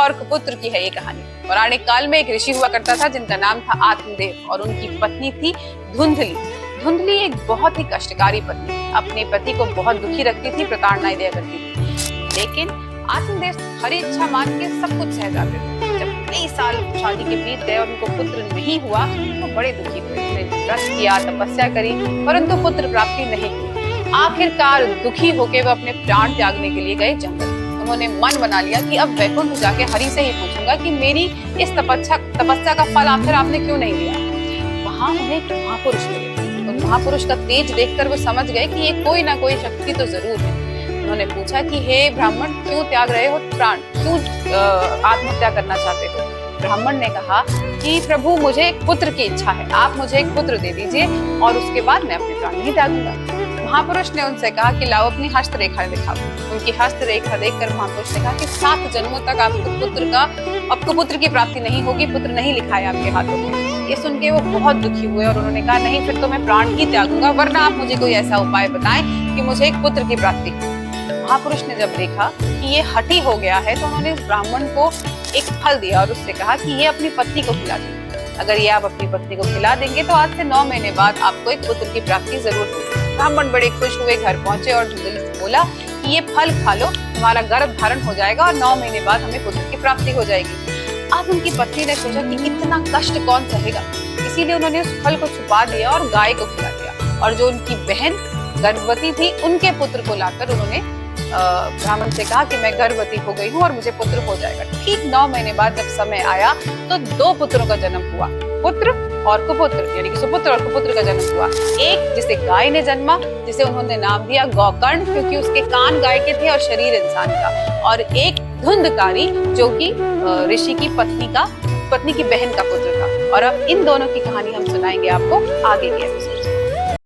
और कुपुत्र की है ये कहानी। पौराणिक काल में एक ऋषि हुआ करता था जिनका नाम था आत्मदेव और उनकी पत्नी थी धुंधली। धुंधली एक बहुत ही कष्टकारी पत्नी, अपने पति को बहुत दुखी रखती थी, प्रताड़नाएं दिया करती थी। लेकिन आत्मदेव हरी इच्छा मान के सब कुछ सह जाते थे। जब कई साल शादी के बीत गए और उनको पुत्र नहीं हुआ तो बड़े दुखी हुए। उन्होंने व्रत किया, तपस्या करी, परंतु पुत्र प्राप्ति नहीं हुई। आखिरकार दुखी होकर वह अपने प्राण त्यागने के लिए गए जंगल। उन्होंने मन बना लिया कि अब वैकुंठ जाके हरि से ही पूछूंगा कि मेरी इस तपस्या का फल आखिर आपने क्यों नहीं दिया। वहां उन्हें एक महापुरुष मिले। उन महापुरुष का तेज देखकर वो समझ गए कि ये कोई ना कोई शक्ति तो जरूर है। उन्होंने पूछा कि हे ब्राह्मण, क्यों त्याग रहे हो प्राण, क्यों आत्महत्या करना चाहते हो। ब्राह्मण ने कहा कि प्रभु, मुझे एक पुत्र की इच्छा है, आप मुझे एक पुत्र दे दीजिए और उसके बाद मैं अपने प्राण नहीं त्यागूंगा। महापुरुष ने उनसे कहा कि लाओ अपनी हस्तरेखा दिखाओ। उनकी हस्तरेखा देखकर महापुरुष ने कहा कि 7 जन्मों तक आपको पुत्र की प्राप्ति नहीं होगी, पुत्र नहीं लिखा है आपके हाथों में। ये सुन के वो बहुत दुखी हुए और उन्होंने कहा नहीं, फिर तो मैं प्राण ही त्यागूंगा, वरना आप मुझे कोई ऐसा उपाय बताएं कि मुझे एक पुत्र की प्राप्ति हो। महापुरुष ने जब देखा कि ये हठी हो गया है तो उन्होंने इस ब्राह्मण को एक फल दिया और उससे कहा कि ये अपनी पत्नी को खिला दीजिए। अगर ये आप अपनी पत्नी को खिला देंगे तो आज से 9 महीने बाद आपको एक पुत्र की प्राप्ति जरूर होगी। ब्राह्मण बड़े खुश हुए, घर पहुंचे और धुंधली से बोला कि ये फल खा लो, तुम्हारा गर्भ धारण हो जाएगा और 9 महीने बाद हमें पुत्र की प्राप्ति हो जाएगी। अब उनकी पत्नी ने सोचा कि इतना कष्ट कौन सहेगा, इसीलिए उन्होंने उस फल को छुपा दिया और गाय को खिला दिया। और जो उनकी बहन गर्भवती थी, उनके पुत्र को लाकर उन्होंने ब्राह्मण से कहा कि मैं गर्भवती हो गई हूँ और मुझे पुत्र हो जाएगा। ठीक 9 महीने बाद जब समय आया तो 2 पुत्रों का जन्म हुआ, पुत्र और कुपुत्र, यानी कि सुपुत्र और कुपुत्र का जन्म हुआ। एक जिसे गाय ने जन्मा, जिसे उन्होंने नाम दिया गौकर्ण, क्योंकि उसके कान गाय के थे और शरीर इंसान का, और एक धुंधकारी जो कि ऋषि की पत्नी की बहन का पुत्र था। और अब इन दोनों की कहानी हम सुनाएंगे आपको आगे के एपिसोड।